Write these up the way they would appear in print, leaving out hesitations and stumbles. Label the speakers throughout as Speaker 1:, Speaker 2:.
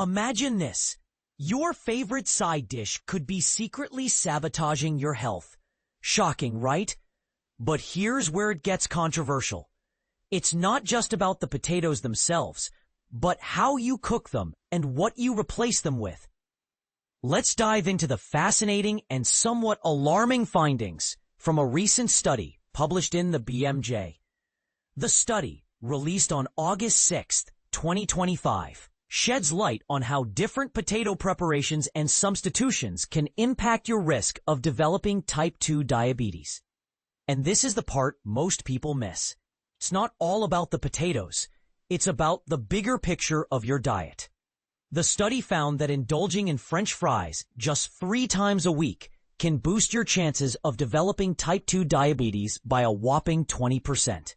Speaker 1: Imagine this. Your favorite side dish could be secretly sabotaging your health. Shocking, right? But here's where it gets controversial. It's not just about the potatoes themselves, but how you cook them and what you replace them with. Let's dive into the fascinating and somewhat alarming findings from a recent study published in the BMJ. The study, released on August 6, 2025, sheds light on how different potato preparations and substitutions can impact your risk of developing type 2 diabetes. And this is the part most people miss. It's not all about the potatoes. It's about the bigger picture of your diet. The study found that indulging in French fries just 3 times a week can boost your chances of developing type 2 diabetes by a whopping 20%.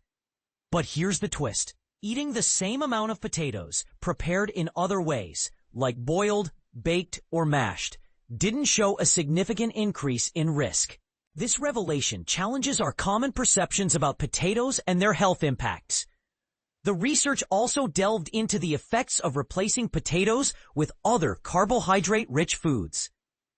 Speaker 1: But here's the twist. Eating the same amount of potatoes prepared in other ways, like boiled, baked, or mashed, didn't show a significant increase in risk. This revelation challenges our common perceptions about potatoes and their health impacts. The research also delved into the effects of replacing potatoes with other carbohydrate-rich foods.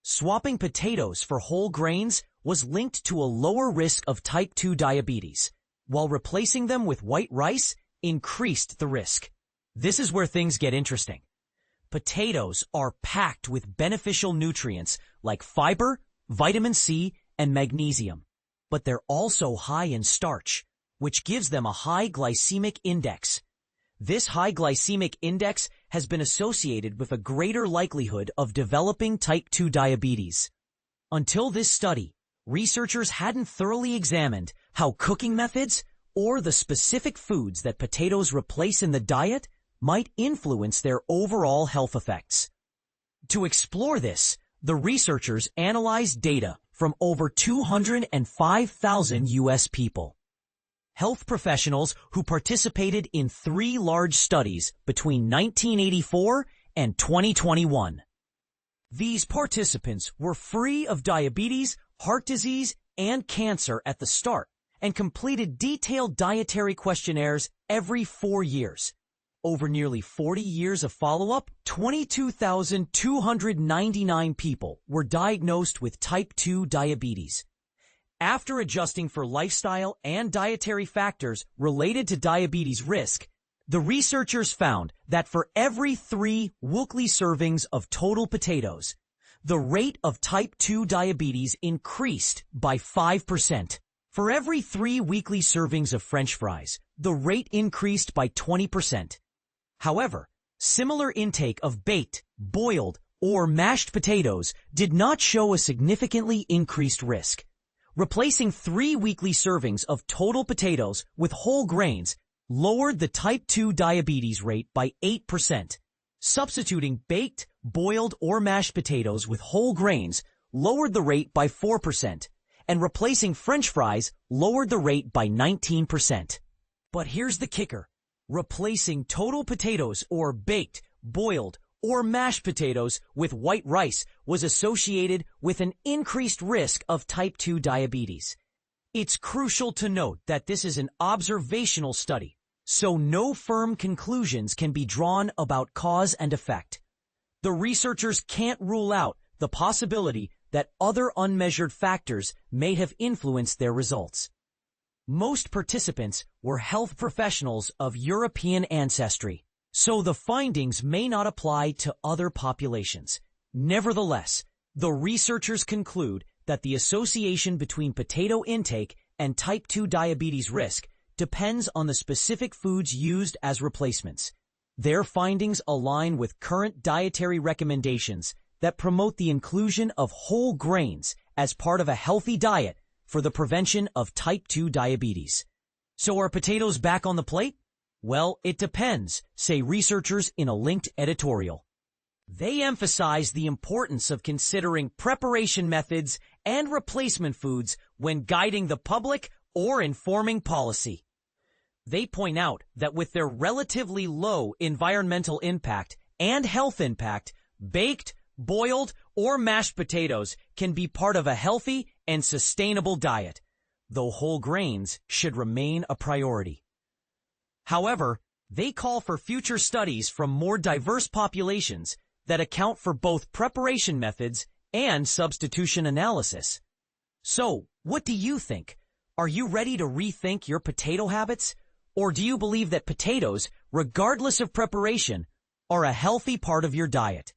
Speaker 1: Swapping potatoes for whole grains was linked to a lower risk of type 2 diabetes, while replacing them with white rice increased the risk. This is where things get interesting. Potatoes are packed with beneficial nutrients like fiber, vitamin C, and magnesium, but they're also high in starch, which gives them a high glycemic index. This high glycemic index has been associated with a greater likelihood of developing type 2 diabetes. Until this study, researchers hadn't thoroughly examined how cooking methods or the specific foods that potatoes replace in the diet might influence their overall health effects. To explore this, the researchers analyzed data from over 205,000 U.S. people. Health professionals who participated in 3 large studies between 1984 and 2021. These participants were free of diabetes, heart disease, and cancer at the start and completed detailed dietary questionnaires every 4 years. Over nearly 40 years of follow-up, 22,299 people were diagnosed with type 2 diabetes. After adjusting for lifestyle and dietary factors related to diabetes risk, the researchers found that for every 3 weekly servings of total potatoes, the rate of type 2 diabetes increased by 5%. For every 3 weekly servings of French fries, the rate increased by 20%. However, similar intake of baked, boiled, or mashed potatoes did not show a significantly increased risk. Replacing 3 weekly servings of total potatoes with whole grains lowered the type 2 diabetes rate by 8%. Substituting baked, boiled, or mashed potatoes with whole grains lowered the rate by 4%, and replacing French fries lowered the rate by 19%. But here's the kicker. Replacing total potatoes or baked, boiled, or mashed potatoes with white rice was associated with an increased risk of type 2 diabetes. It's crucial to note that this is an observational study, so no firm conclusions can be drawn about cause and effect. The researchers can't rule out the possibility that other unmeasured factors may have influenced their results. Most participants were health professionals of European ancestry, so the findings may not apply to other populations. Nevertheless, the researchers conclude that the association between potato intake and type 2 diabetes risk depends on the specific foods used as replacements. Their findings align with current dietary recommendations that promote the inclusion of whole grains as part of a healthy diet for the prevention of type 2 diabetes. So are potatoes back on the plate? Well, it depends, say researchers in a linked editorial. They emphasize the importance of considering preparation methods and replacement foods when guiding the public or informing policy. They point out that with their relatively low environmental impact and health impact, baked, boiled, or mashed potatoes can be part of a healthy and sustainable diet, though whole grains should remain a priority. However, They call for future studies from more diverse populations that account for both preparation methods and substitution analysis. So, what do you think? Are you ready to rethink your potato habits? Or do you believe that potatoes, regardless of preparation, are a healthy part of your diet?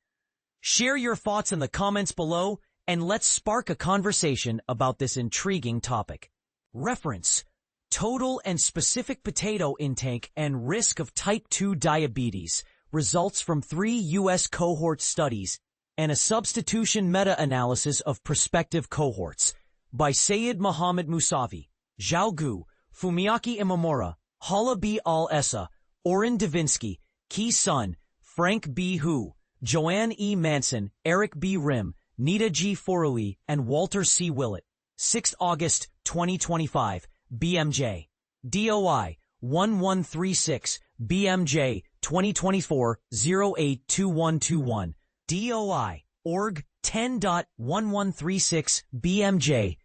Speaker 1: Share your thoughts in the comments below, and let's spark a conversation about this intriguing topic. Reference: Total and specific potato intake and risk of type 2 diabetes. Results from 3 U.S. cohort studies and a substitution meta-analysis of prospective cohorts. By Sayed Mohammed Musavi, Zhao Gu, Fumiaki Imamura, Hala B. Al-Essa, Oren Davinsky, Ki Sun, Frank B. Hu, Joanne E. Manson, Eric B. Rim, Nita G. Foruli, and Walter C. Willett. 6 August 2025, BMJ. DOI 1136, BMJ 2024-082121. DOI org 10.1136, BMJ